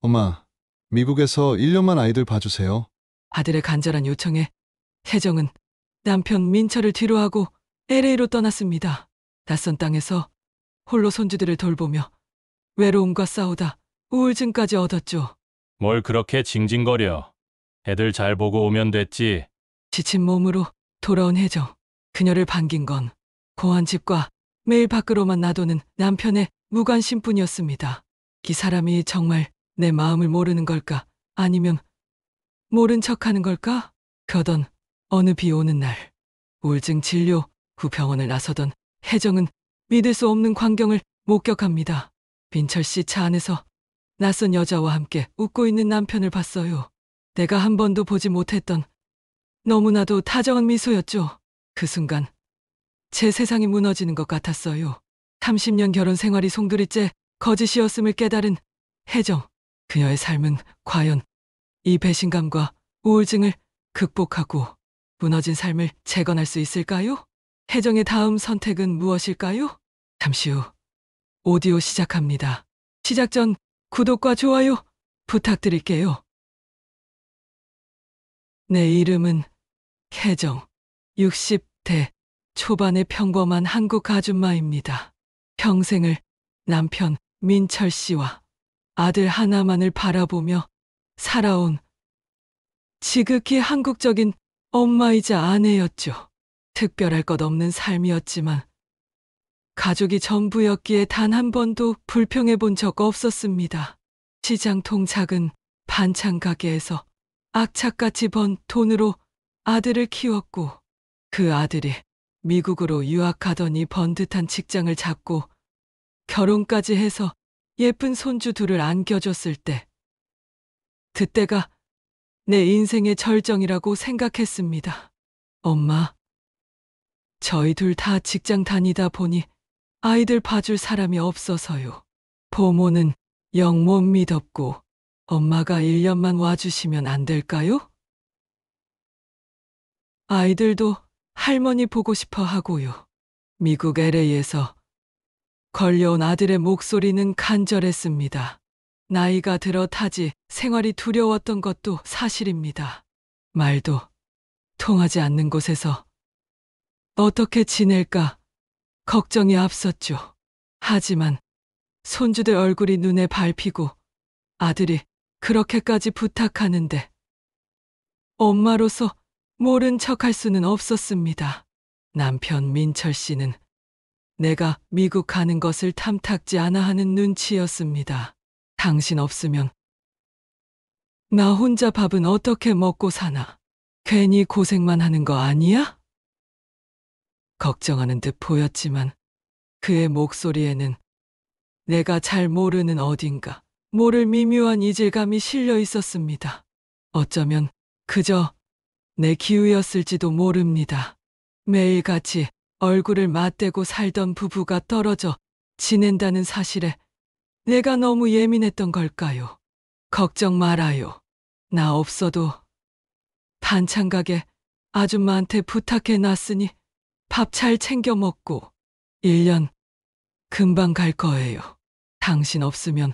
엄마, 미국에서 1년만 아이들 봐주세요. 아들의 간절한 요청에 혜정은 남편 민철을 뒤로하고 LA로 떠났습니다. 낯선 땅에서 홀로 손주들을 돌보며 외로움과 싸우다 우울증까지 얻었죠. 뭘 그렇게 징징거려. 애들 잘 보고 오면 됐지. 지친 몸으로 돌아온 혜정. 그녀를 반긴 건 공한 집과 매일 밖으로만 놔두는 남편의 무관심뿐이었습니다. 이 사람이 정말 내 마음을 모르는 걸까? 아니면 모른 척하는 걸까? 그러던 어느 비 오는 날 우울증 진료 후 병원을 나서던 혜정은 믿을 수 없는 광경을 목격합니다. 민철 씨 차 안에서 낯선 여자와 함께 웃고 있는 남편을 봤어요. 내가 한 번도 보지 못했던 너무나도 다정한 미소였죠. 그 순간 제 세상이 무너지는 것 같았어요. 30년 결혼 생활이 송두리째 거짓이었음을 깨달은 혜정. 그녀의 삶은 과연 이 배신감과 우울증을 극복하고 무너진 삶을 재건할 수 있을까요? 혜정의 다음 선택은 무엇일까요? 잠시 후 오디오 시작합니다. 시작 전 구독과 좋아요 부탁드릴게요. 내 이름은 혜정. 60대 초반의 평범한 한국 아줌마입니다. 평생을 남편 민철 씨와 아들 하나만을 바라보며 살아온 지극히 한국적인 엄마이자 아내였죠. 특별할 것 없는 삶이었지만 가족이 전부였기에 단 한 번도 불평해 본 적 없었습니다. 시장통 작은 반찬 가게에서 악착같이 번 돈으로 아들을 키웠고 그 아들이 미국으로 유학하더니 번듯한 직장을 잡고 결혼까지 해서 예쁜 손주 둘을 안겨줬을 때 그때가 내 인생의 절정이라고 생각했습니다. 엄마, 저희 둘 다 직장 다니다 보니 아이들 봐줄 사람이 없어서요. 보모는 영 못 믿었고 엄마가 1년만 와주시면 안 될까요? 아이들도 할머니 보고 싶어 하고요. 미국 LA에서 걸려온 아들의 목소리는 간절했습니다. 나이가 들어 타지 생활이 두려웠던 것도 사실입니다. 말도 통하지 않는 곳에서 어떻게 지낼까 걱정이 앞섰죠. 하지만 손주들 얼굴이 눈에 밟히고 아들이 그렇게까지 부탁하는데 엄마로서 모른 척할 수는 없었습니다. 남편 민철 씨는 내가 미국 가는 것을 탐탁지 않아 하는 눈치였습니다. 당신 없으면 나 혼자 밥은 어떻게 먹고 사나? 괜히 고생만 하는 거 아니야? 걱정하는 듯 보였지만 그의 목소리에는 내가 잘 모르는 어딘가 모를 미묘한 이질감이 실려 있었습니다. 어쩌면 그저 내 기우였을지도 모릅니다. 매일같이 얼굴을 맞대고 살던 부부가 떨어져 지낸다는 사실에 내가 너무 예민했던 걸까요? 걱정 말아요. 나 없어도 반찬 가게 아줌마한테 부탁해 놨으니 밥 잘 챙겨 먹고 1년 금방 갈 거예요. 당신 없으면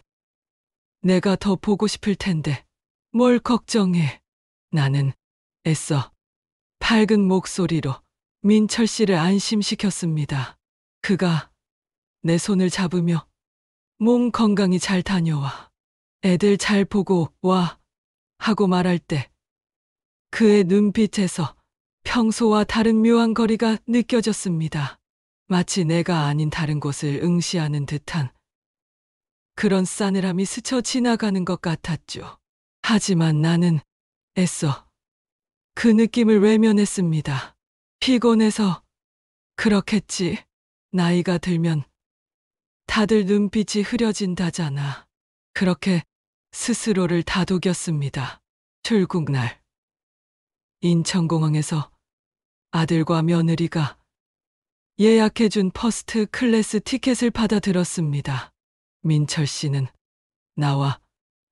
내가 더 보고 싶을 텐데 뭘 걱정해. 나는 애써 밝은 목소리로 민철 씨를 안심시켰습니다. 그가 내 손을 잡으며 몸 건강히 잘 다녀와. 애들 잘 보고 와 하고 말할 때 그의 눈빛에서 평소와 다른 묘한 거리가 느껴졌습니다. 마치 내가 아닌 다른 곳을 응시하는 듯한 그런 싸늘함이 스쳐 지나가는 것 같았죠. 하지만 나는 애써 그 느낌을 외면했습니다. 피곤해서 그렇겠지. 나이가 들면 다들 눈빛이 흐려진다잖아. 그렇게 스스로를 다독였습니다. 출국 날 인천공항에서 아들과 며느리가 예약해준 퍼스트 클래스 티켓을 받아들었습니다. 민철 씨는 나와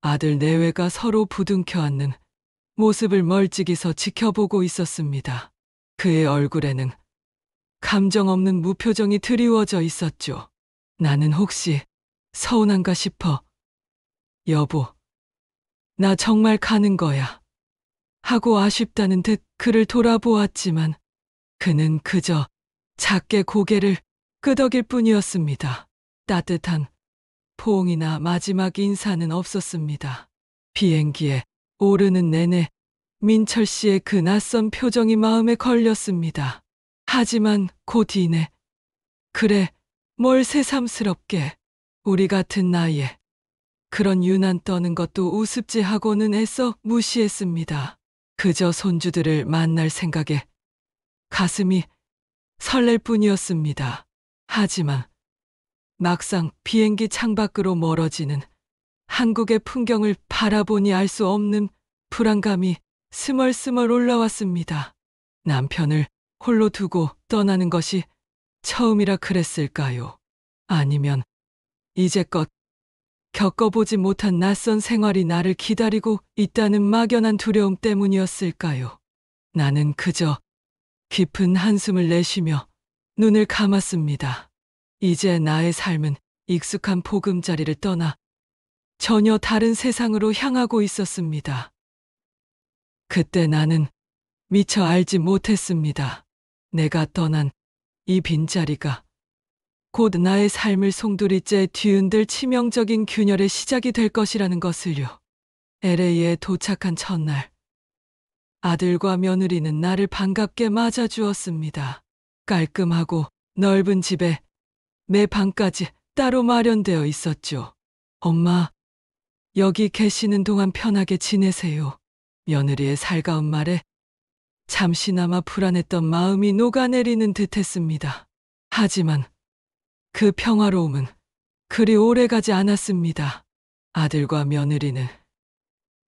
아들 내외가 서로 부둥켜 안는 모습을 멀찍이서 지켜보고 있었습니다. 그의 얼굴에는 감정 없는 무표정이 드리워져 있었죠. 나는 혹시 서운한가 싶어 여보, 나 정말 가는 거야. 하고 아쉽다는 듯 그를 돌아보았지만 그는 그저 작게 고개를 끄덕일 뿐이었습니다. 따뜻한 포옹이나 마지막 인사는 없었습니다. 비행기에 오르는 내내 민철 씨의 그 낯선 표정이 마음에 걸렸습니다. 하지만 곧 이내 그래 뭘 새삼스럽게 우리 같은 나이에 그런 유난 떠는 것도 우습지 하고는 애써 무시했습니다. 그저 손주들을 만날 생각에 가슴이 설렐 뿐이었습니다. 하지만 막상 비행기 창밖으로 멀어지는 한국의 풍경을 바라보니 알 수 없는 불안감이 스멀스멀 올라왔습니다. 남편을 홀로 두고 떠나는 것이 처음이라 그랬을까요? 아니면 이제껏 겪어보지 못한 낯선 생활이 나를 기다리고 있다는 막연한 두려움 때문이었을까요? 나는 그저 깊은 한숨을 내쉬며 눈을 감았습니다. 이제 나의 삶은 익숙한 보금자리를 떠나 전혀 다른 세상으로 향하고 있었습니다. 그때 나는 미처 알지 못했습니다. 내가 떠난 이 빈자리가 곧 나의 삶을 송두리째 뒤흔들 치명적인 균열의 시작이 될 것이라는 것을요. LA에 도착한 첫날, 아들과 며느리는 나를 반갑게 맞아주었습니다. 깔끔하고 넓은 집에 매 방까지 따로 마련되어 있었죠. 엄마, 여기 계시는 동안 편하게 지내세요. 며느리의 살가운 말에 잠시나마 불안했던 마음이 녹아내리는 듯했습니다. 하지만 그 평화로움은 그리 오래가지 않았습니다. 아들과 며느리는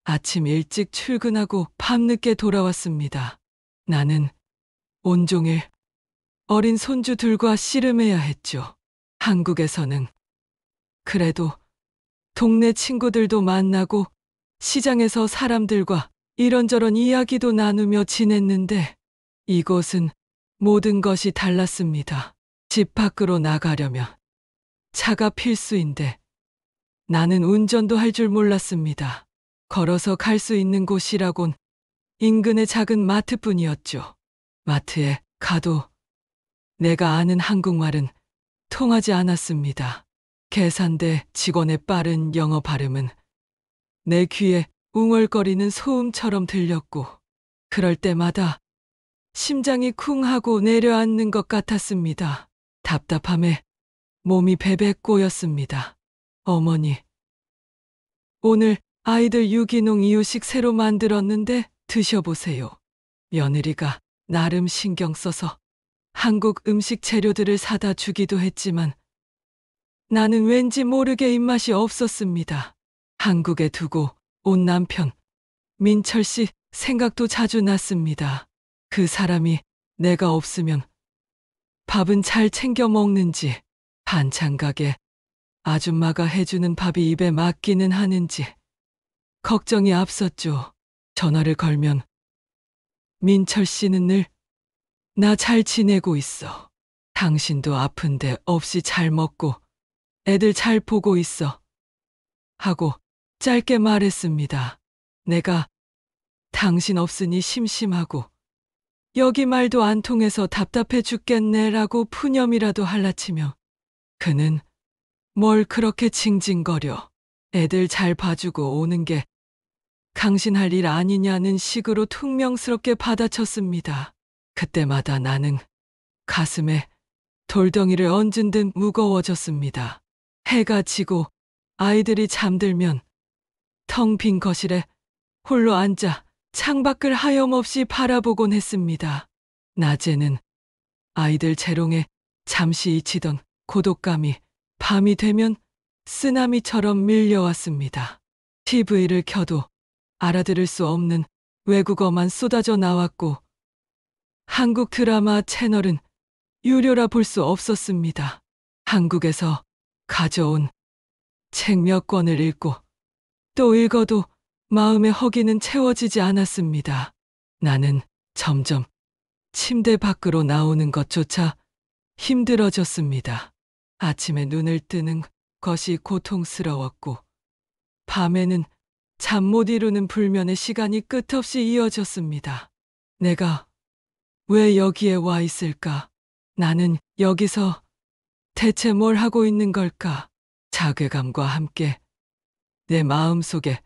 아침 일찍 출근하고 밤늦게 돌아왔습니다. 나는 온종일 어린 손주들과 씨름해야 했죠. 한국에서는 그래도 동네 친구들도 만나고 시장에서 사람들과 이런저런 이야기도 나누며 지냈는데 이곳은 모든 것이 달랐습니다. 집 밖으로 나가려면 차가 필수인데 나는 운전도 할 줄 몰랐습니다. 걸어서 갈 수 있는 곳이라곤 인근의 작은 마트뿐이었죠. 마트에 가도 내가 아는 한국말은 통하지 않았습니다. 계산대 직원의 빠른 영어 발음은 내 귀에 웅얼거리는 소음처럼 들렸고 그럴 때마다 심장이 쿵 하고 내려앉는 것 같았습니다. 답답함에 몸이 베베 꼬였습니다. 어머니, 오늘 아이들 유기농 이유식 새로 만들었는데 드셔보세요. 며느리가 나름 신경 써서 한국 음식 재료들을 사다 주기도 했지만 나는 왠지 모르게 입맛이 없었습니다. 한국에 두고 온 남편, 민철 씨 생각도 자주 났습니다. 그 사람이 내가 없으면 밥은 잘 챙겨 먹는지, 반찬 가게 아줌마가 해주는 밥이 입에 맞기는 하는지 걱정이 앞섰죠. 전화를 걸면 민철 씨는 늘 나 잘 지내고 있어. 당신도 아픈데 없이 잘 먹고 애들 잘 보고 있어. 하고 짧게 말했습니다. 내가 당신 없으니 심심하고 여기 말도 안 통해서 답답해 죽겠네라고 푸념이라도 할라치며 그는 뭘 그렇게 징징거려. 애들 잘 봐주고 오는 게 강신할 일 아니냐는 식으로 퉁명스럽게 받아쳤습니다. 그때마다 나는 가슴에 돌덩이를 얹은 듯 무거워졌습니다. 해가 지고 아이들이 잠들면 텅 빈 거실에 홀로 앉아 창밖을 하염없이 바라보곤 했습니다. 낮에는 아이들 재롱에 잠시 잊히던 고독감이 밤이 되면 쓰나미처럼 밀려왔습니다. TV를 켜도 알아들을 수 없는 외국어만 쏟아져 나왔고 한국 드라마 채널은 유료라 볼 수 없었습니다. 한국에서 가져온 책 몇 권을 읽고 또 읽어도 마음의 허기는 채워지지 않았습니다. 나는 점점 침대 밖으로 나오는 것조차 힘들어졌습니다. 아침에 눈을 뜨는 것이 고통스러웠고 밤에는 잠 못 이루는 불면의 시간이 끝없이 이어졌습니다. 내가 왜 여기에 와 있을까? 나는 여기서 대체 뭘 하고 있는 걸까? 자괴감과 함께 내 마음속에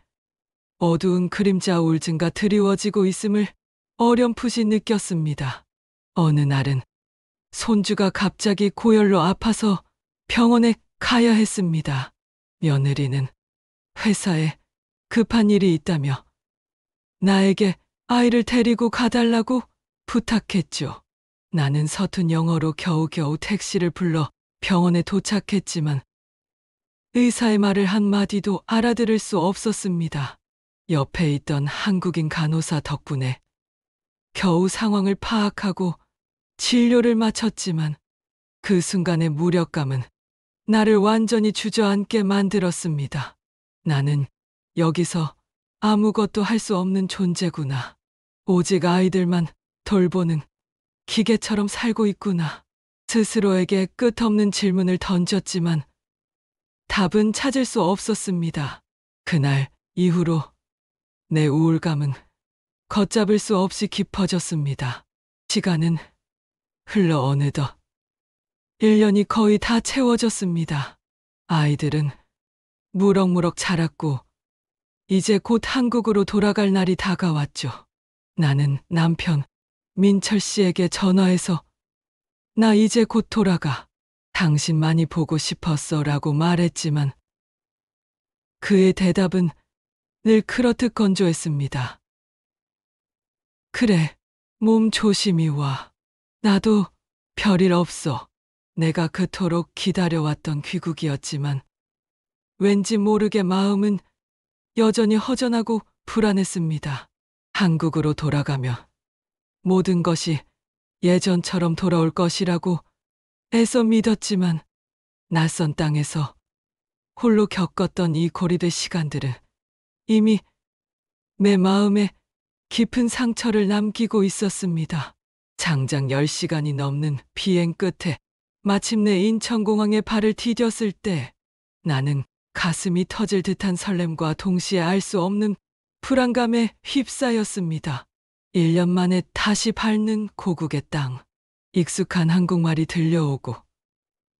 어두운 그림자 울증과 드리워지고 있음을 어렴풋이 느꼈습니다. 어느 날은 손주가 갑자기 고열로 아파서 병원에 가야 했습니다. 며느리는 회사에 급한 일이 있다며 나에게 아이를 데리고 가달라고 부탁했죠. 나는 서툰 영어로 겨우겨우 택시를 불러 병원에 도착했지만 의사의 말을 한마디도 알아들을 수 없었습니다. 옆에 있던 한국인 간호사 덕분에 겨우 상황을 파악하고 진료를 마쳤지만 그 순간의 무력감은 나를 완전히 주저앉게 만들었습니다. 나는 여기서 아무것도 할 수 없는 존재구나. 오직 아이들만 돌보는 기계처럼 살고 있구나. 스스로에게 끝없는 질문을 던졌지만 답은 찾을 수 없었습니다. 그날 이후로 내 우울감은 걷잡을 수 없이 깊어졌습니다. 시간은 흘러 어느덧 1년이 거의 다 채워졌습니다. 아이들은 무럭무럭 자랐고 이제 곧 한국으로 돌아갈 날이 다가왔죠. 나는 남편 민철 씨에게 전화해서 나 이제 곧 돌아가. 당신 많이 보고 싶었어 라고 말했지만 그의 대답은 늘 그렇듯 건조했습니다. 그래, 몸 조심히 와. 나도 별일 없어. 내가 그토록 기다려왔던 귀국이었지만 왠지 모르게 마음은 여전히 허전하고 불안했습니다. 한국으로 돌아가며 모든 것이 예전처럼 돌아올 것이라고 애써 믿었지만 낯선 땅에서 홀로 겪었던 이 고립의 시간들은 이미 내 마음에 깊은 상처를 남기고 있었습니다. 장장 10시간이 넘는 비행 끝에 마침내 인천공항에 발을 디뎠을 때 나는 가슴이 터질 듯한 설렘과 동시에 알 수 없는 불안감에 휩싸였습니다. 1년 만에 다시 밟는 고국의 땅. 익숙한 한국말이 들려오고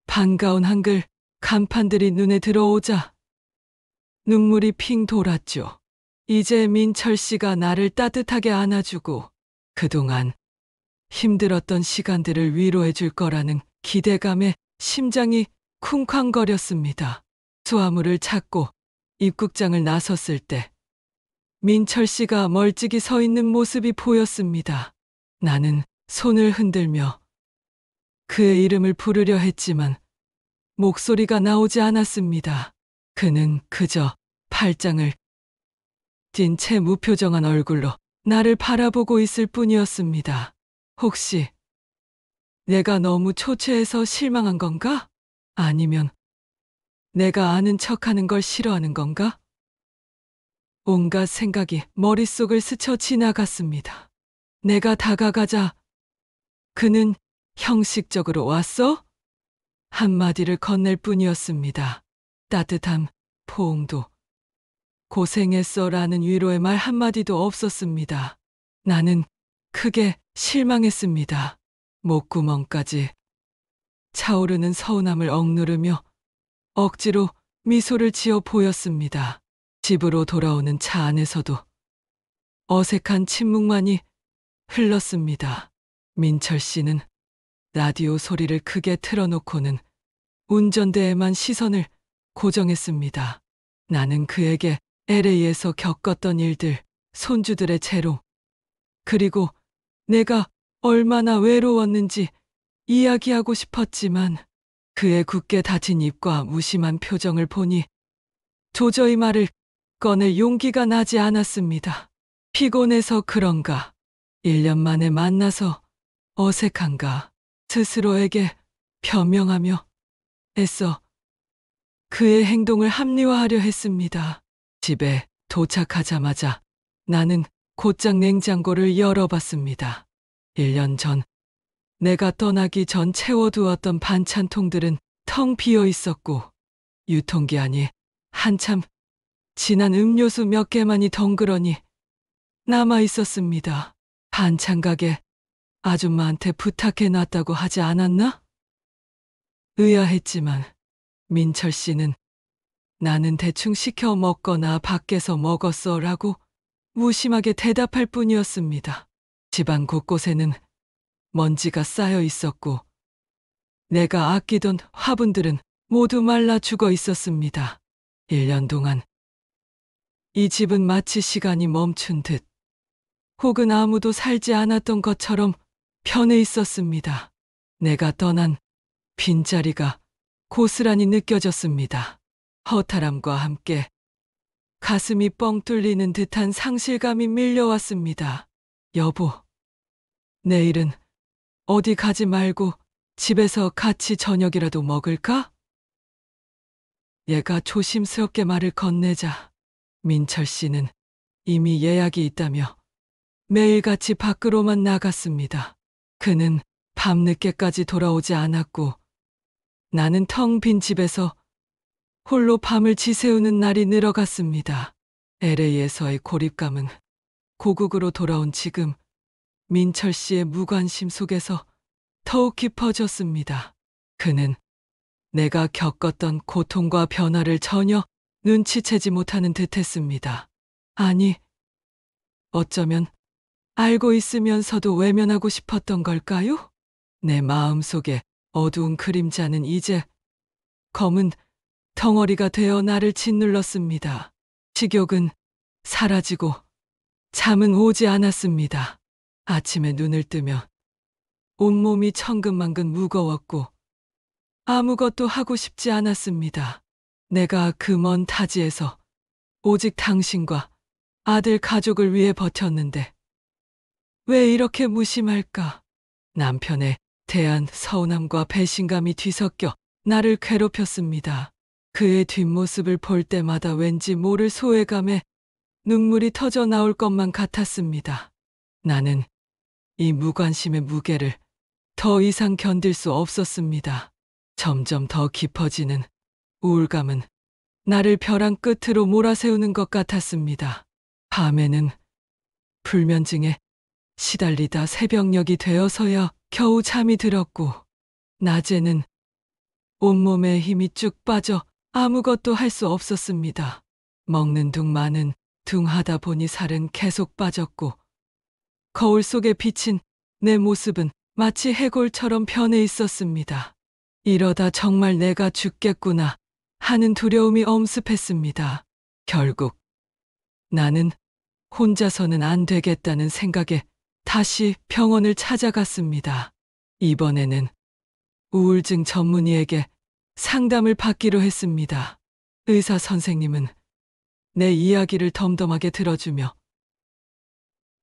반가운 한글 간판들이 눈에 들어오자 눈물이 핑 돌았죠. 이제 민철 씨가 나를 따뜻하게 안아주고 그동안 힘들었던 시간들을 위로해 줄 거라는 기대감에 심장이 쿵쾅거렸습니다. 수화물을 찾고 입국장을 나섰을 때 민철 씨가 멀찍이 서 있는 모습이 보였습니다. 나는 손을 흔들며 그의 이름을 부르려 했지만 목소리가 나오지 않았습니다. 그는 그저 팔짱을 찐 채 무표정한 얼굴로 나를 바라보고 있을 뿐이었습니다. 혹시 내가 너무 초췌해서 실망한 건가? 아니면 내가 아는 척하는 걸 싫어하는 건가? 온갖 생각이 머릿속을 스쳐 지나갔습니다. 내가 다가가자 그는 형식적으로 왔어? 한마디를 건넬 뿐이었습니다. 따뜻한 포옹도 고생했어 라는 위로의 말 한마디도 없었습니다. 나는 크게 실망했습니다. 목구멍까지 차오르는 서운함을 억누르며 억지로 미소를 지어 보였습니다. 집으로 돌아오는 차 안에서도 어색한 침묵만이 흘렀습니다. 민철 씨는 라디오 소리를 크게 틀어놓고는 운전대에만 시선을 고정했습니다. 나는 그에게 LA에서 겪었던 일들, 손주들의 재롱, 그리고 내가 얼마나 외로웠는지 이야기하고 싶었지만 그의 굳게 닫힌 입과 무심한 표정을 보니 도저히 말을 꺼낼 용기가 나지 않았습니다. 피곤해서 그런가? 1년 만에 만나서 어색한가? 스스로에게 변명하며 애써 그의 행동을 합리화하려 했습니다. 집에 도착하자마자 나는 곧장 냉장고를 열어봤습니다. 1년 전 내가 떠나기 전 채워두었던 반찬통들은 텅 비어 있었고 유통기한이 한참 진한 음료수 몇 개만이 덩그러니 남아 있었습니다. 반찬 가게 아줌마한테 부탁해 놨다고 하지 않았나? 의아했지만 민철 씨는 나는 대충 시켜 먹거나 밖에서 먹었어라고 무심하게 대답할 뿐이었습니다. 집안 곳곳에는 먼지가 쌓여 있었고 내가 아끼던 화분들은 모두 말라 죽어 있었습니다. 1년 동안 이 집은 마치 시간이 멈춘 듯 혹은 아무도 살지 않았던 것처럼 편해 있었습니다. 내가 떠난 빈자리가 고스란히 느껴졌습니다. 허탈함과 함께 가슴이 뻥 뚫리는 듯한 상실감이 밀려왔습니다. 여보, 내일은 어디 가지 말고 집에서 같이 저녁이라도 먹을까? 얘가 조심스럽게 말을 건네자 민철 씨는 이미 예약이 있다며 매일같이 밖으로만 나갔습니다. 그는 밤늦게까지 돌아오지 않았고 나는 텅 빈 집에서 홀로 밤을 지새우는 날이 늘어갔습니다. LA에서의 고립감은 고국으로 돌아온 지금 민철 씨의 무관심 속에서 더욱 깊어졌습니다. 그는 내가 겪었던 고통과 변화를 전혀 눈치채지 못하는 듯했습니다. 아니, 어쩌면 알고 있으면서도 외면하고 싶었던 걸까요? 내 마음속에 어두운 그림자는 이제 검은 덩어리가 되어 나를 짓눌렀습니다. 식욕은 사라지고 잠은 오지 않았습니다. 아침에 눈을 뜨면 온몸이 천근만근 무거웠고 아무것도 하고 싶지 않았습니다. 내가 그 먼 타지에서 오직 당신과 아들 가족을 위해 버텼는데 왜 이렇게 무심할까? 남편에 대한 서운함과 배신감이 뒤섞여 나를 괴롭혔습니다. 그의 뒷모습을 볼 때마다 왠지 모를 소외감에 눈물이 터져 나올 것만 같았습니다. 나는 이 무관심의 무게를 더 이상 견딜 수 없었습니다. 점점 더 깊어지는 우울감은 나를 벼랑 끝으로 몰아세우는 것 같았습니다. 밤에는 불면증에 시달리다 새벽녘이 되어서야 겨우 잠이 들었고 낮에는 온몸에 힘이 쭉 빠져 아무것도 할 수 없었습니다. 먹는 둥 마는 둥 하다 보니 살은 계속 빠졌고 거울 속에 비친 내 모습은 마치 해골처럼 변해 있었습니다. 이러다 정말 내가 죽겠구나 하는 두려움이 엄습했습니다. 결국 나는 혼자서는 안 되겠다는 생각에 다시 병원을 찾아갔습니다. 이번에는 우울증 전문의에게 상담을 받기로 했습니다. 의사 선생님은 내 이야기를 덤덤하게 들어주며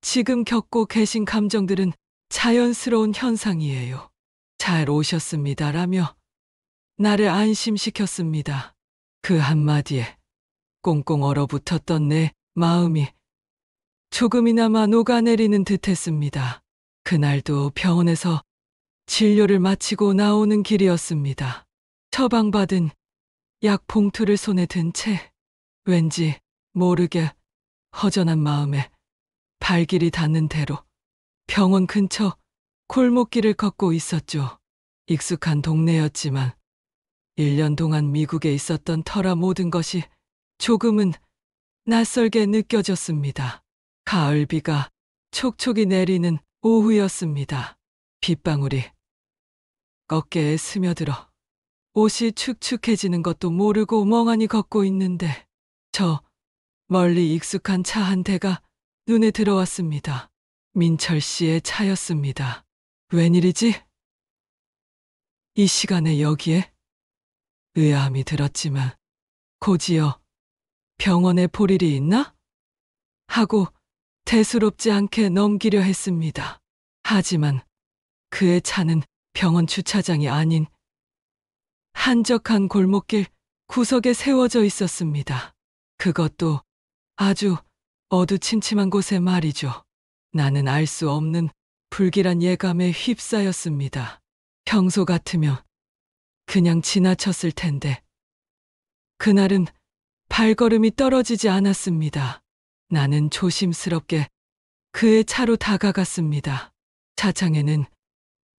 지금 겪고 계신 감정들은 자연스러운 현상이에요. 잘 오셨습니다라며 나를 안심시켰습니다. 그 한마디에 꽁꽁 얼어붙었던 내 마음이 조금이나마 녹아내리는 듯했습니다. 그날도 병원에서 진료를 마치고 나오는 길이었습니다. 처방받은 약 봉투를 손에 든 채 왠지 모르게 허전한 마음에 발길이 닿는 대로 병원 근처 골목길을 걷고 있었죠. 익숙한 동네였지만 1년 동안 미국에 있었던 터라 모든 것이 조금은 낯설게 느껴졌습니다. 가을비가 촉촉이 내리는 오후였습니다. 빗방울이 어깨에 스며들어 옷이 축축해지는 것도 모르고 멍하니 걷고 있는데 저 멀리 익숙한 차 한 대가 눈에 들어왔습니다. 민철 씨의 차였습니다. 웬일이지? 이 시간에 여기에? 의아함이 들었지만 곧이어 병원에 볼 일이 있나? 하고 대수롭지 않게 넘기려 했습니다. 하지만 그의 차는 병원 주차장이 아닌 한적한 골목길 구석에 세워져 있었습니다. 그것도 아주 어두침침한 곳에 말이죠. 나는 알 수 없는 불길한 예감에 휩싸였습니다. 평소 같으면 그냥 지나쳤을 텐데 그날은 발걸음이 떨어지지 않았습니다. 나는 조심스럽게 그의 차로 다가갔습니다. 차창에는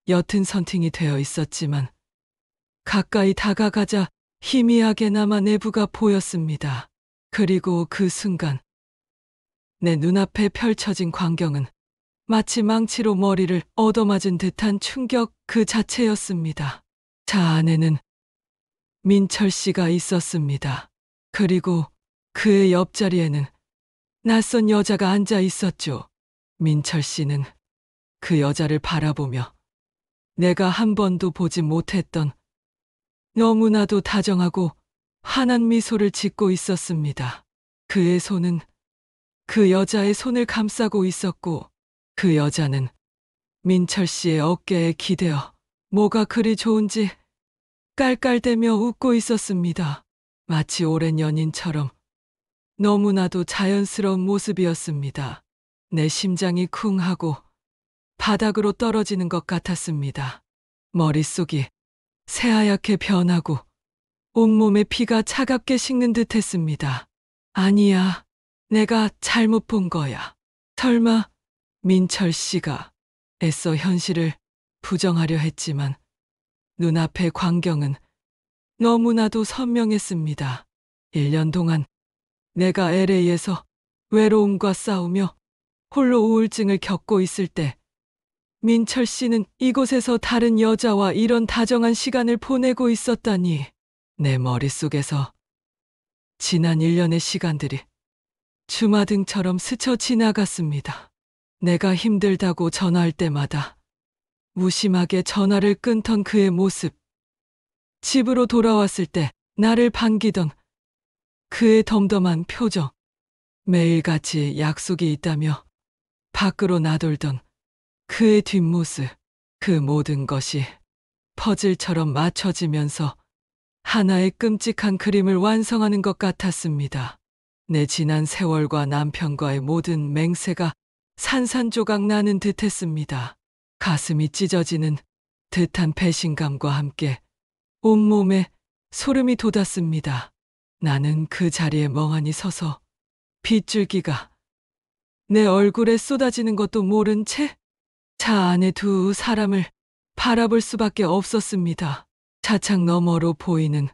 옅은 선팅이 되어 있었지만 가까이 다가가자 희미하게나마 내부가 보였습니다. 그리고 그 순간 내 눈앞에 펼쳐진 광경은 마치 망치로 머리를 얻어맞은 듯한 충격 그 자체였습니다. 차 안에는 민철 씨가 있었습니다. 그리고 그의 옆자리에는 낯선 여자가 앉아 있었죠. 민철 씨는 그 여자를 바라보며 내가 한 번도 보지 못했던 너무나도 다정하고 환한 미소를 짓고 있었습니다. 그의 손은 그 여자의 손을 감싸고 있었고 그 여자는 민철 씨의 어깨에 기대어 뭐가 그리 좋은지 깔깔대며 웃고 있었습니다. 마치 오랜 연인처럼 너무나도 자연스러운 모습이었습니다. 내 심장이 쿵 하고 바닥으로 떨어지는 것 같았습니다. 머릿속이 새하얗게 변하고 온몸에 피가 차갑게 식는 듯 했습니다. 아니야, 내가 잘못 본 거야. 설마 민철 씨가 애써 현실을 부정하려 했지만 눈앞의 광경은 너무나도 선명했습니다. 1년 동안 내가 LA에서 외로움과 싸우며 홀로 우울증을 겪고 있을 때 민철 씨는 이곳에서 다른 여자와 이런 다정한 시간을 보내고 있었다니. 내 머릿속에서 지난 1년의 시간들이 주마등처럼 스쳐 지나갔습니다. 내가 힘들다고 전화할 때마다 무심하게 전화를 끊던 그의 모습, 집으로 돌아왔을 때 나를 반기던 그의 덤덤한 표정, 매일같이 약속이 있다며 밖으로 나돌던 그의 뒷모습, 그 모든 것이 퍼즐처럼 맞춰지면서 하나의 끔찍한 그림을 완성하는 것 같았습니다. 내 지난 세월과 남편과의 모든 맹세가 산산조각 나는 듯했습니다. 가슴이 찢어지는 듯한 배신감과 함께 온몸에 소름이 돋았습니다. 나는 그 자리에 멍하니 서서 빗줄기가 내 얼굴에 쏟아지는 것도 모른 채 차 안에 두 사람을 바라볼 수밖에 없었습니다. 차창 너머로 보이는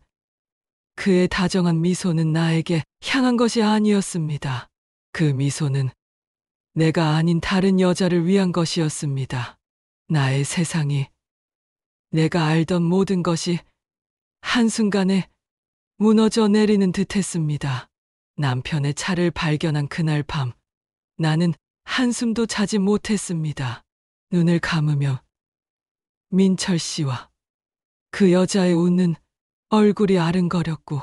그의 다정한 미소는 나에게 향한 것이 아니었습니다. 그 미소는 내가 아닌 다른 여자를 위한 것이었습니다. 나의 세상이, 내가 알던 모든 것이 한순간에 무너져 내리는 듯했습니다. 남편의 차를 발견한 그날 밤, 나는 한숨도 자지 못했습니다. 눈을 감으며 민철 씨와 그 여자의 웃는 얼굴이 아른거렸고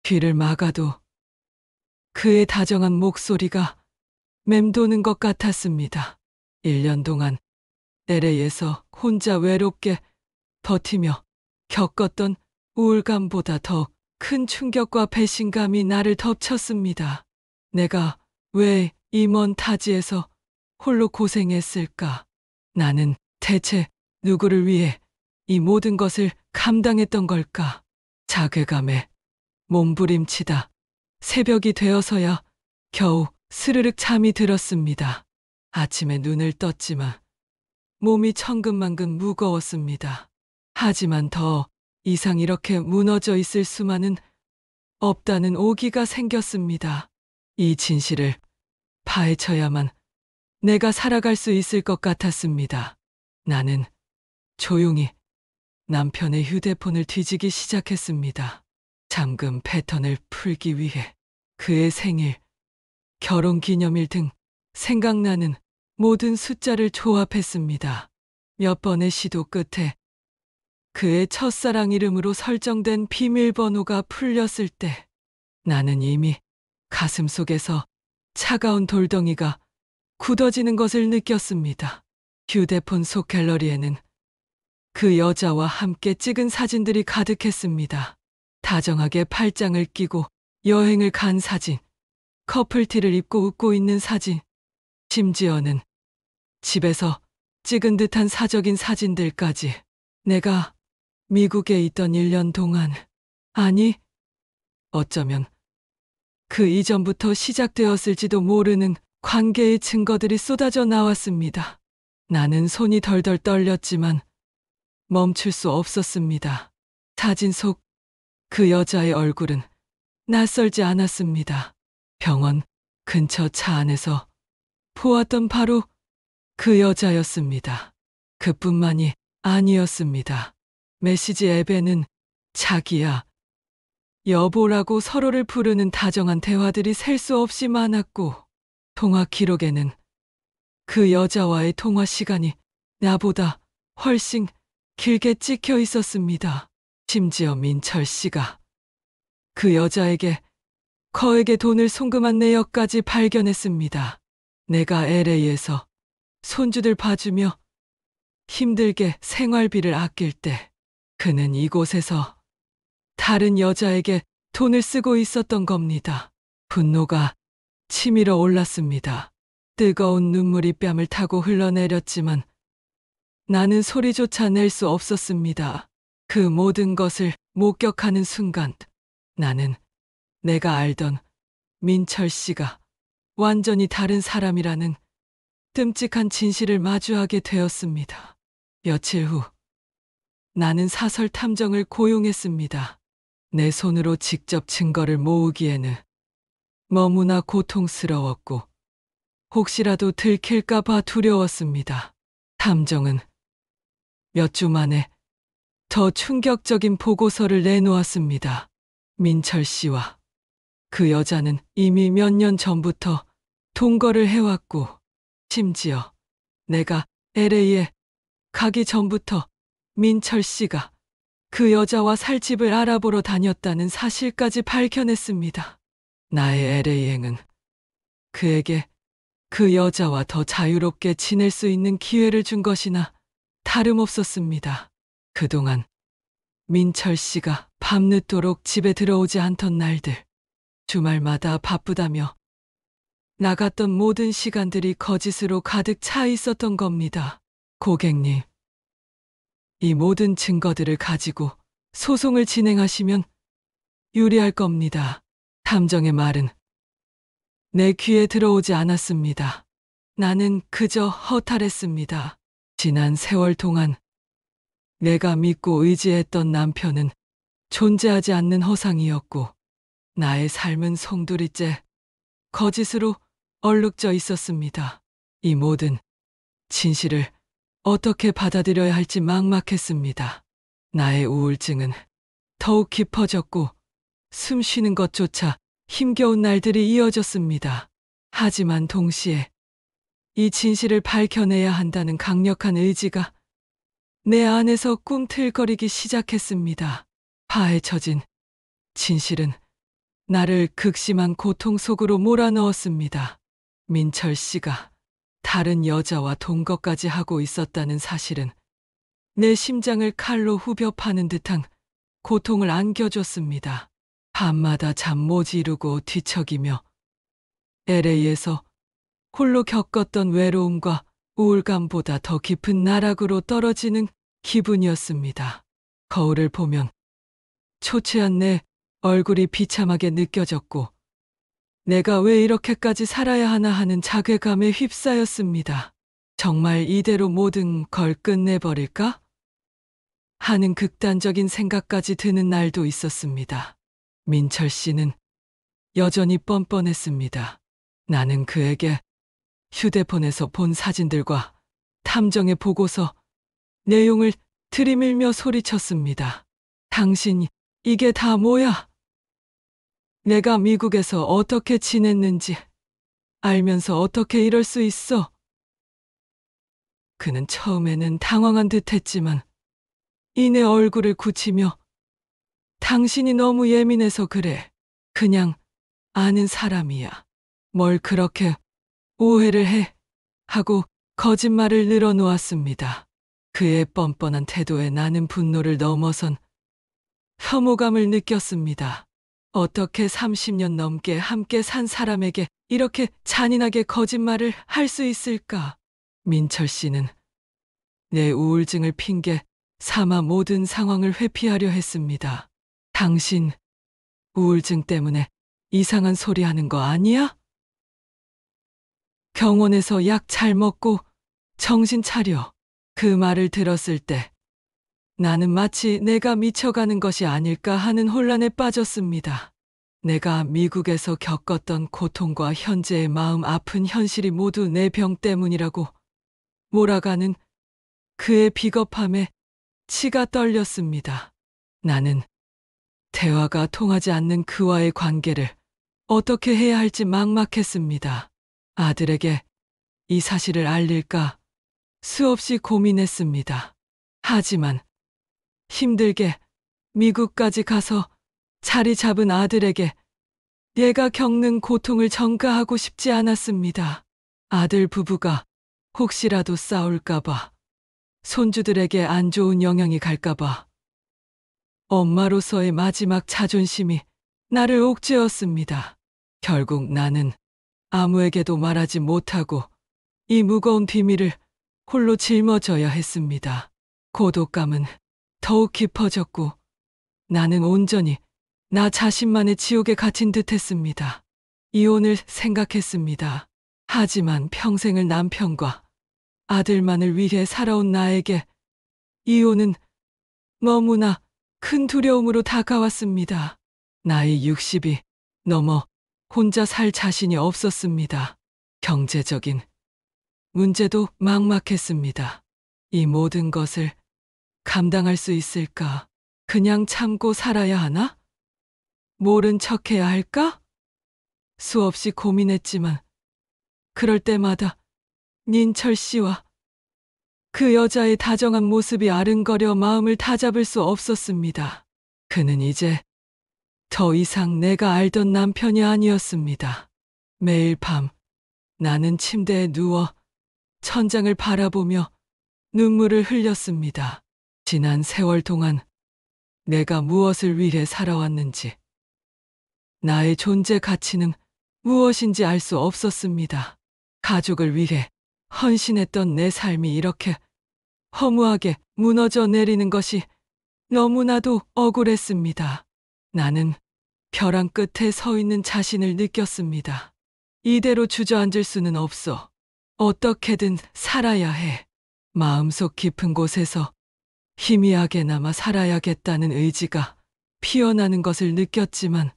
귀를 막아도 그의 다정한 목소리가 맴도는 것 같았습니다. 1년 동안 LA에서 혼자 외롭게 버티며 겪었던 우울감보다 더 큰 충격과 배신감이 나를 덮쳤습니다. 내가 왜 이 먼 타지에서 홀로 고생했을까? 나는 대체 누구를 위해 이 모든 것을 감당했던 걸까? 자괴감에 몸부림치다 새벽이 되어서야 겨우 스르륵 잠이 들었습니다. 아침에 눈을 떴지만 몸이 천근만근 무거웠습니다. 하지만 더 이상 이렇게 무너져 있을 수만은 없다는 오기가 생겼습니다. 이 진실을 파헤쳐야만 내가 살아갈 수 있을 것 같았습니다. 나는 조용히 남편의 휴대폰을 뒤지기 시작했습니다. 잠금 패턴을 풀기 위해 그의 생일, 결혼기념일 등 생각나는 모든 숫자를 조합했습니다. 몇 번의 시도 끝에 그의 첫사랑 이름으로 설정된 비밀번호가 풀렸을 때 나는 이미 가슴속에서 차가운 돌덩이가 굳어지는 것을 느꼈습니다. 휴대폰 속 갤러리에는 그 여자와 함께 찍은 사진들이 가득했습니다. 다정하게 팔짱을 끼고 여행을 간 사진, 커플티를 입고 웃고 있는 사진, 심지어는 집에서 찍은 듯한 사적인 사진들까지. 내가 미국에 있던 1년 동안, 아니, 어쩌면 그 이전부터 시작되었을지도 모르는 관계의 증거들이 쏟아져 나왔습니다. 나는 손이 덜덜 떨렸지만 멈출 수 없었습니다. 사진 속 그 여자의 얼굴은 낯설지 않았습니다. 병원 근처 차 안에서 보았던 바로 그 여자였습니다. 그뿐만이 아니었습니다. 메시지 앱에는 자기야, 여보라고 서로를 부르는 다정한 대화들이 셀 수 없이 많았고, 통화 기록에는 그 여자와의 통화 시간이 나보다 훨씬 길게 찍혀 있었습니다. 심지어 민철 씨가 그 여자에게 거액의 돈을 송금한 내역까지 발견했습니다. 내가 LA에서 손주들 봐주며 힘들게 생활비를 아낄 때 그는 이곳에서 다른 여자에게 돈을 쓰고 있었던 겁니다. 분노가 치밀어 올랐습니다. 뜨거운 눈물이 뺨을 타고 흘러내렸지만 나는 소리조차 낼 수 없었습니다. 그 모든 것을 목격하는 순간 나는 내가 알던 민철 씨가 완전히 다른 사람이라는 끔찍한 진실을 마주하게 되었습니다. 며칠 후 나는 사설 탐정을 고용했습니다. 내 손으로 직접 증거를 모으기에는 너무나 고통스러웠고 혹시라도 들킬까 봐 두려웠습니다. 탐정은 몇 주 만에 더 충격적인 보고서를 내놓았습니다. 민철 씨와 그 여자는 이미 몇 년 전부터 동거를 해왔고 심지어 내가 LA에 가기 전부터 민철 씨가 그 여자와 살 집을 알아보러 다녔다는 사실까지 밝혀냈습니다. 나의 LA행은 그에게 그 여자와 더 자유롭게 지낼 수 있는 기회를 준 것이나 다름없었습니다. 그동안 민철 씨가 밤늦도록 집에 들어오지 않던 날들, 주말마다 바쁘다며 나갔던 모든 시간들이 거짓으로 가득 차 있었던 겁니다. 고객님, 이 모든 증거들을 가지고 소송을 진행하시면 유리할 겁니다. 탐정의 말은 내 귀에 들어오지 않았습니다. 나는 그저 허탈했습니다. 지난 세월 동안 내가 믿고 의지했던 남편은 존재하지 않는 허상이었고 나의 삶은 송두리째 거짓으로 얼룩져 있었습니다. 이 모든 진실을 어떻게 받아들여야 할지 막막했습니다. 나의 우울증은 더욱 깊어졌고 숨 쉬는 것조차 힘겨운 날들이 이어졌습니다. 하지만 동시에 이 진실을 밝혀내야 한다는 강력한 의지가 내 안에서 꿈틀거리기 시작했습니다. 파헤쳐진 진실은 나를 극심한 고통 속으로 몰아넣었습니다. 민철 씨가 다른 여자와 동거까지 하고 있었다는 사실은 내 심장을 칼로 후벼 파는 듯한 고통을 안겨줬습니다. 밤마다 잠 못 이루고 뒤척이며 LA에서 홀로 겪었던 외로움과 우울감보다 더 깊은 나락으로 떨어지는 기분이었습니다. 거울을 보면 초췌한 내 얼굴이 비참하게 느껴졌고 내가 왜 이렇게까지 살아야 하나 하는 자괴감에 휩싸였습니다. 정말 이대로 모든 걸 끝내버릴까? 하는 극단적인 생각까지 드는 날도 있었습니다. 민철 씨는 여전히 뻔뻔했습니다. 나는 그에게 휴대폰에서 본 사진들과 탐정의 보고서 내용을 들이밀며 소리쳤습니다. 당신, 이게 다 뭐야? 내가 미국에서 어떻게 지냈는지 알면서 어떻게 이럴 수 있어? 그는 처음에는 당황한 듯 했지만 이내 얼굴을 굳히며 당신이 너무 예민해서 그래. 그냥 아는 사람이야. 뭘 그렇게 오해를 해? 하고 거짓말을 늘어놓았습니다. 그의 뻔뻔한 태도에 나는 분노를 넘어선 혐오감을 느꼈습니다. 어떻게 30년 넘게 함께 산 사람에게 이렇게 잔인하게 거짓말을 할 수 있을까? 민철 씨는 내 우울증을 핑계 삼아 모든 상황을 회피하려 했습니다. 당신, 우울증 때문에 이상한 소리 하는 거 아니야? 병원에서 약 잘 먹고 정신 차려. 그 말을 들었을 때 나는 마치 내가 미쳐가는 것이 아닐까 하는 혼란에 빠졌습니다. 내가 미국에서 겪었던 고통과 현재의 마음 아픈 현실이 모두 내 병 때문이라고 몰아가는 그의 비겁함에 치가 떨렸습니다. 나는 대화가 통하지 않는 그와의 관계를 어떻게 해야 할지 막막했습니다. 아들에게 이 사실을 알릴까 수없이 고민했습니다. 하지만 힘들게 미국까지 가서 자리 잡은 아들에게 얘가 겪는 고통을 전가하고 싶지 않았습니다. 아들 부부가 혹시라도 싸울까봐, 손주들에게 안 좋은 영향이 갈까봐, 엄마로서의 마지막 자존심이 나를 옥죄었습니다. 결국 나는 아무에게도 말하지 못하고 이 무거운 비밀을 홀로 짊어져야 했습니다. 고독감은 더욱 깊어졌고 나는 온전히 나 자신만의 지옥에 갇힌 듯 했습니다. 이혼을 생각했습니다. 하지만 평생을 남편과 아들만을 위해 살아온 나에게 이혼은 너무나 큰 두려움으로 다가왔습니다. 나이 60이 넘어 혼자 살 자신이 없었습니다. 경제적인 문제도 막막했습니다. 이 모든 것을 감당할 수 있을까? 그냥 참고 살아야 하나? 모른 척해야 할까? 수없이 고민했지만 그럴 때마다 민철 씨와 그 여자의 다정한 모습이 아른거려 마음을 다잡을 수 없었습니다. 그는 이제 더 이상 내가 알던 남편이 아니었습니다. 매일 밤 나는 침대에 누워 천장을 바라보며 눈물을 흘렸습니다. 지난 세월 동안 내가 무엇을 위해 살아왔는지, 나의 존재 가치는 무엇인지 알 수 없었습니다. 가족을 위해 헌신했던 내 삶이 이렇게 허무하게 무너져 내리는 것이 너무나도 억울했습니다. 나는 벼랑 끝에 서 있는 자신을 느꼈습니다. 이대로 주저앉을 수는 없어. 어떻게든 살아야 해. 마음속 깊은 곳에서 희미하게 남아 살아야겠다는 의지가 피어나는 것을 느꼈지만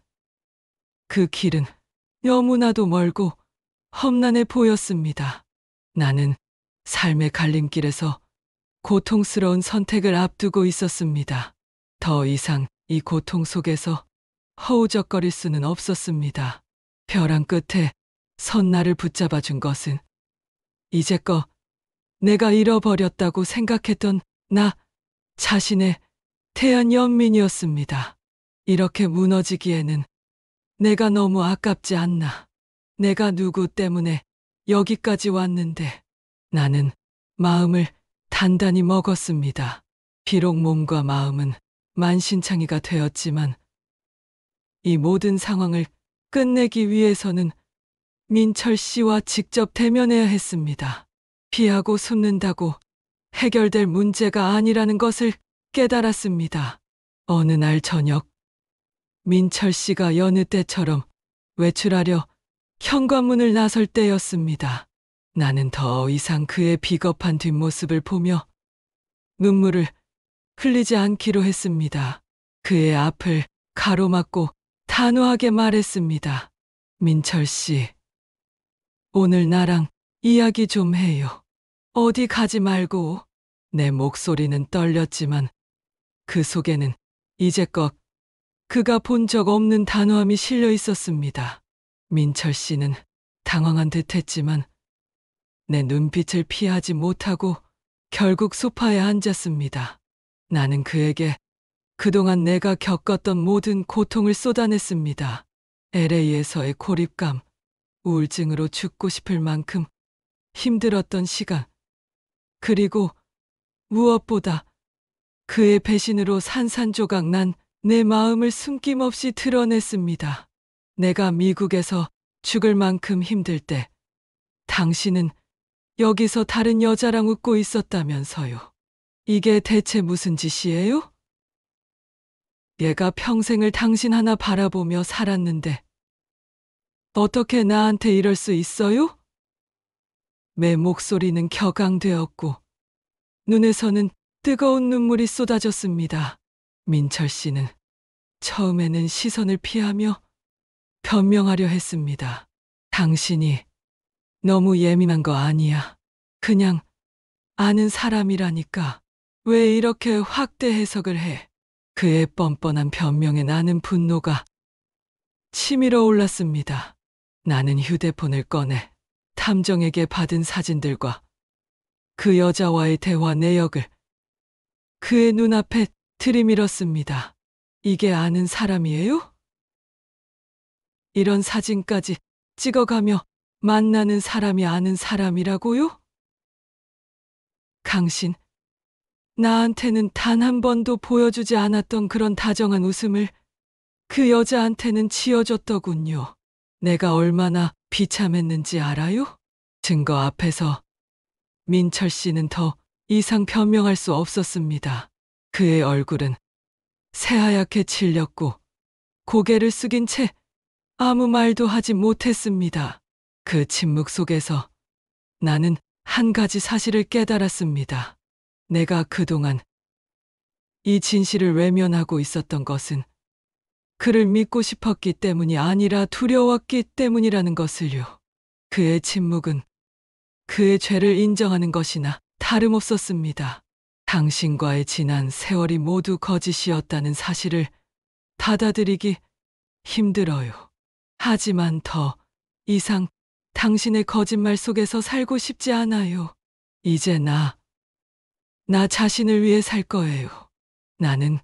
그 길은 너무나도 멀고 험난해 보였습니다. 나는 삶의 갈림길에서 고통스러운 선택을 앞두고 있었습니다. 더 이상 이 고통 속에서 허우적거릴 수는 없었습니다. 벼랑 끝에 선 나를 붙잡아 준 것은 이제껏 내가 잃어버렸다고 생각했던 나 자신의 태안 연민이었습니다. 이렇게 무너지기에는 내가 너무 아깝지 않나. 내가 누구 때문에 여기까지 왔는데. 나는 마음을 단단히 먹었습니다. 비록 몸과 마음은 만신창이가 되었지만 이 모든 상황을 끝내기 위해서는 민철 씨와 직접 대면해야 했습니다. 피하고 숨는다고 해결될 문제가 아니라는 것을 깨달았습니다. 어느 날 저녁, 민철 씨가 여느 때처럼 외출하려 현관문을 나설 때였습니다. 나는 더 이상 그의 비겁한 뒷모습을 보며 눈물을 흘리지 않기로 했습니다. 그의 앞을 가로막고 단호하게 말했습니다. 민철 씨, 오늘 나랑 이야기 좀 해요. 어디 가지 말고. 내 목소리는 떨렸지만 그 속에는 이제껏 그가 본 적 없는 단호함이 실려 있었습니다. 민철 씨는 당황한 듯 했지만 내 눈빛을 피하지 못하고 결국 소파에 앉았습니다. 나는 그에게 그동안 내가 겪었던 모든 고통을 쏟아냈습니다. LA에서의 고립감, 우울증으로 죽고 싶을 만큼 힘들었던 시간, 그리고 무엇보다 그의 배신으로 산산조각 난 내 마음을 숨김없이 드러냈습니다. 내가 미국에서 죽을 만큼 힘들 때 당신은 여기서 다른 여자랑 웃고 있었다면서요. 이게 대체 무슨 짓이에요? 얘가 평생을 당신 하나 바라보며 살았는데 어떻게 나한테 이럴 수 있어요? 매 목소리는 격앙되었고 눈에서는 뜨거운 눈물이 쏟아졌습니다. 민철 씨는 처음에는 시선을 피하며 변명하려 했습니다. 당신이 너무 예민한 거 아니야. 그냥 아는 사람이라니까. 왜 이렇게 확대 해석을 해? 그의 뻔뻔한 변명에 나는 분노가 치밀어 올랐습니다. 나는 휴대폰을 꺼내 탐정에게 받은 사진들과 그 여자와의 대화 내역을 그의 눈앞에 들이밀었습니다. 이게 아는 사람이에요? 이런 사진까지 찍어가며 만나는 사람이 아는 사람이라고요? 강신, 나한테는 단 한 번도 보여주지 않았던 그런 다정한 웃음을 그 여자한테는 지어줬더군요. 내가 얼마나 비참했는지 알아요? 증거 앞에서 민철 씨는 더 이상 변명할 수 없었습니다. 그의 얼굴은 새하얗게 질렸고 고개를 숙인 채 아무 말도 하지 못했습니다. 그 침묵 속에서 나는 한 가지 사실을 깨달았습니다. 내가 그동안 이 진실을 외면하고 있었던 것은 그를 믿고 싶었기 때문이 아니라 두려웠기 때문이라는 것을요. 그의 침묵은 그의 죄를 인정하는 것이나 다름없었습니다. 당신과의 지난 세월이 모두 거짓이었다는 사실을 받아들이기 힘들어요. 하지만 더 이상 당신의 거짓말 속에서 살고 싶지 않아요. 이제 나 자신을 위해 살 거예요. 나는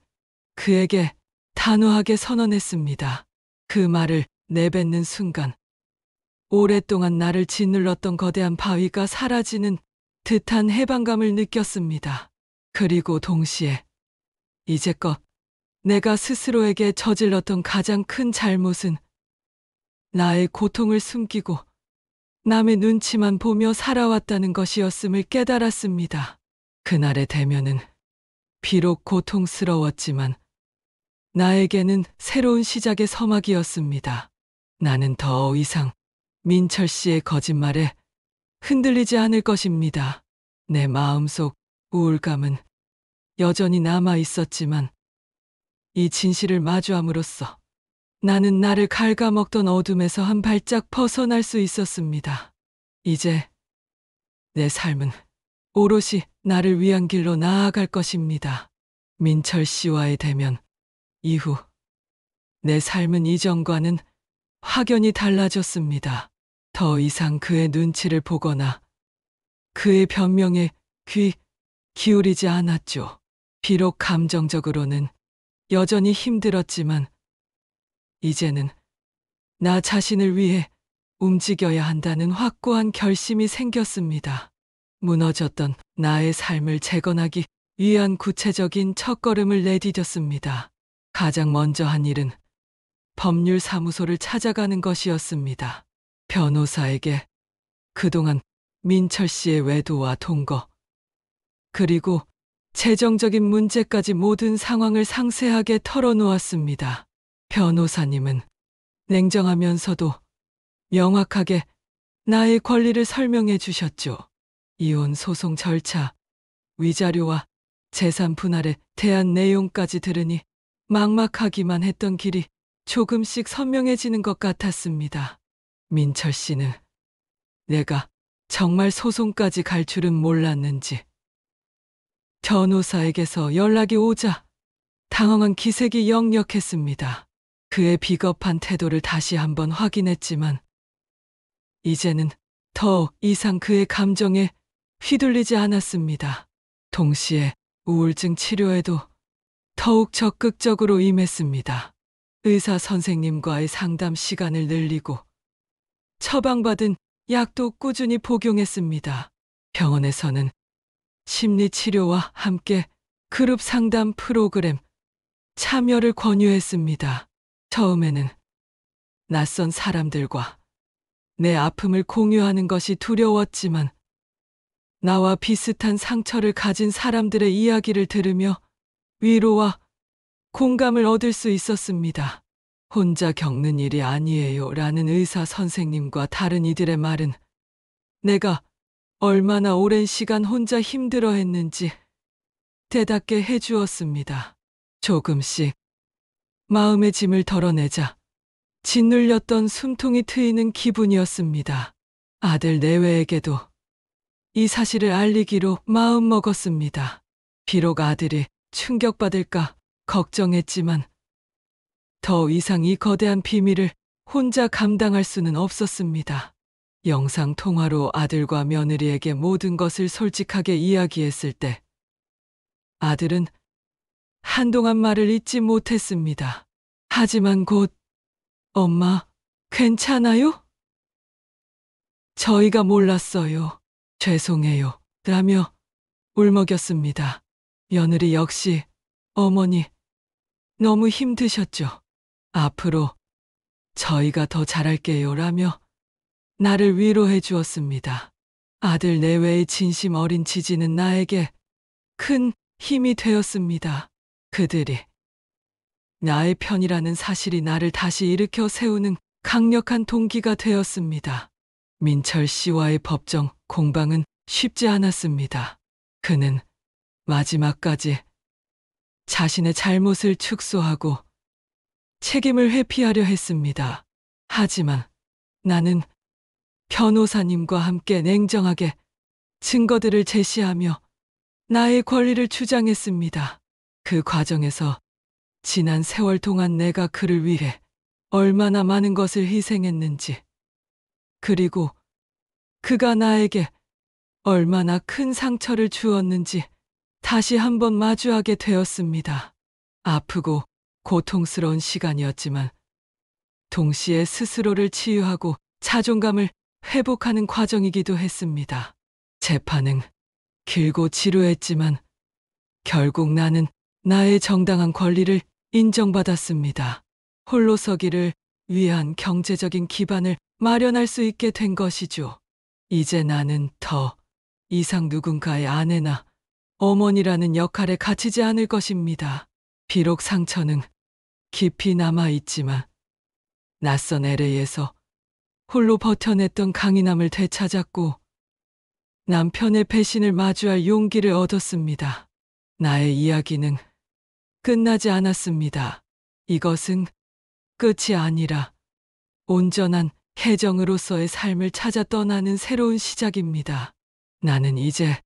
그에게 단호하게 선언했습니다. 그 말을 내뱉는 순간 오랫동안 나를 짓눌렀던 거대한 바위가 사라지는 듯한 해방감을 느꼈습니다. 그리고 동시에 이제껏 내가 스스로에게 저질렀던 가장 큰 잘못은 나의 고통을 숨기고 남의 눈치만 보며 살아왔다는 것이었음을 깨달았습니다. 그날의 대면은 비록 고통스러웠지만 나에게는 새로운 시작의 서막이었습니다. 나는 더 이상 민철 씨의 거짓말에 흔들리지 않을 것입니다. 내 마음속 우울감은 여전히 남아 있었지만 이 진실을 마주함으로써 나는 나를 갉아먹던 어둠에서 한 발짝 벗어날 수 있었습니다. 이제 내 삶은 오롯이 나를 위한 길로 나아갈 것입니다. 민철 씨와의 대면 이후 내 삶은 이전과는 확연히 달라졌습니다. 더 이상 그의 눈치를 보거나 그의 변명에 귀 기울이지 않았죠. 비록 감정적으로는 여전히 힘들었지만 이제는 나 자신을 위해 움직여야 한다는 확고한 결심이 생겼습니다. 무너졌던 나의 삶을 재건하기 위한 구체적인 첫걸음을 내디뎠습니다. 가장 먼저 한 일은 법률사무소를 찾아가는 것이었습니다. 변호사에게 그동안 민철 씨의 외도와 동거, 그리고 재정적인 문제까지 모든 상황을 상세하게 털어놓았습니다. 변호사님은 냉정하면서도 명확하게 나의 권리를 설명해 주셨죠. 이혼 소송 절차, 위자료와 재산 분할에 대한 내용까지 들으니 막막하기만 했던 길이 조금씩 선명해지는 것 같았습니다. 민철 씨는 내가 정말 소송까지 갈 줄은 몰랐는지 변호사에게서 연락이 오자 당황한 기색이 역력했습니다. 그의 비겁한 태도를 다시 한번 확인했지만 이제는 더 이상 그의 감정에 휘둘리지 않았습니다. 동시에 우울증 치료에도 더욱 적극적으로 임했습니다. 의사 선생님과의 상담 시간을 늘리고 처방받은 약도 꾸준히 복용했습니다. 병원에서는 심리치료와 함께 그룹 상담 프로그램 참여를 권유했습니다. 처음에는 낯선 사람들과 내 아픔을 공유하는 것이 두려웠지만 나와 비슷한 상처를 가진 사람들의 이야기를 들으며 위로와 공감을 얻을 수 있었습니다. 혼자 겪는 일이 아니에요 라는 의사 선생님과 다른 이들의 말은 내가 얼마나 오랜 시간 혼자 힘들어 했는지 대답게 해주었습니다. 조금씩 마음의 짐을 덜어내자 짓눌렸던 숨통이 트이는 기분이었습니다. 아들 내외에게도 이 사실을 알리기로 마음먹었습니다. 비록 아들이 충격받을까 걱정했지만 더 이상 이 거대한 비밀을 혼자 감당할 수는 없었습니다. 영상 통화로 아들과 며느리에게 모든 것을 솔직하게 이야기했을 때 아들은 한동안 말을 잇지 못했습니다. 하지만 곧 엄마, 괜찮아요? 저희가 몰랐어요. 죄송해요. 라며 울먹였습니다. 며느리 역시 어머니 너무 힘드셨죠? 앞으로 저희가 더 잘할게요. 라며 나를 위로해 주었습니다. 아들 내외의 진심 어린 지지는 나에게 큰 힘이 되었습니다. 그들이 나의 편이라는 사실이 나를 다시 일으켜 세우는 강력한 동기가 되었습니다. 민철 씨와의 법정 공방은 쉽지 않았습니다. 그는 마지막까지 자신의 잘못을 축소하고 책임을 회피하려 했습니다. 하지만 나는 변호사님과 함께 냉정하게 증거들을 제시하며 나의 권리를 주장했습니다. 그 과정에서 지난 세월 동안 내가 그를 위해 얼마나 많은 것을 희생했는지, 그리고 그가 나에게 얼마나 큰 상처를 주었는지 다시 한번 마주하게 되었습니다. 아프고 고통스러운 시간이었지만 동시에 스스로를 치유하고 자존감을 회복하는 과정이기도 했습니다. 재판은 길고 지루했지만 결국 나는 나의 정당한 권리를 인정받았습니다. 홀로 서기를 위한 경제적인 기반을 마련할 수 있게 된 것이죠. 이제 나는 더 이상 누군가의 아내나 어머니라는 역할에 갇히지 않을 것입니다. 비록 상처는 깊이 남아있지만 낯선 LA에서 홀로 버텨냈던 강인함을 되찾았고 남편의 배신을 마주할 용기를 얻었습니다. 나의 이야기는 끝나지 않았습니다. 이것은 끝이 아니라 온전한 혜정으로서의 삶을 찾아 떠나는 새로운 시작입니다. 나는 이제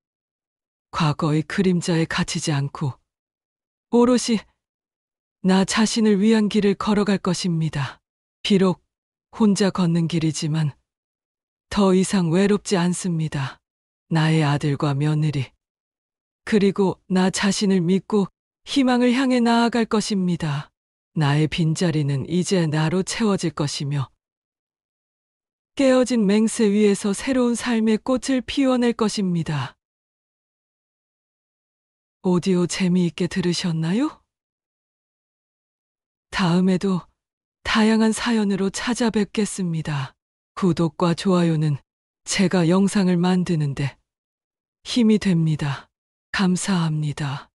과거의 그림자에 갇히지 않고 오롯이 나 자신을 위한 길을 걸어갈 것입니다. 비록 혼자 걷는 길이지만 더 이상 외롭지 않습니다. 나의 아들과 며느리, 그리고 나 자신을 믿고 희망을 향해 나아갈 것입니다. 나의 빈자리는 이제 나로 채워질 것이며 깨어진 맹세 위에서 새로운 삶의 꽃을 피워낼 것입니다. 오디오 재미있게 들으셨나요? 다음에도 다양한 사연으로 찾아뵙겠습니다. 구독과 좋아요는 제가 영상을 만드는데 힘이 됩니다. 감사합니다.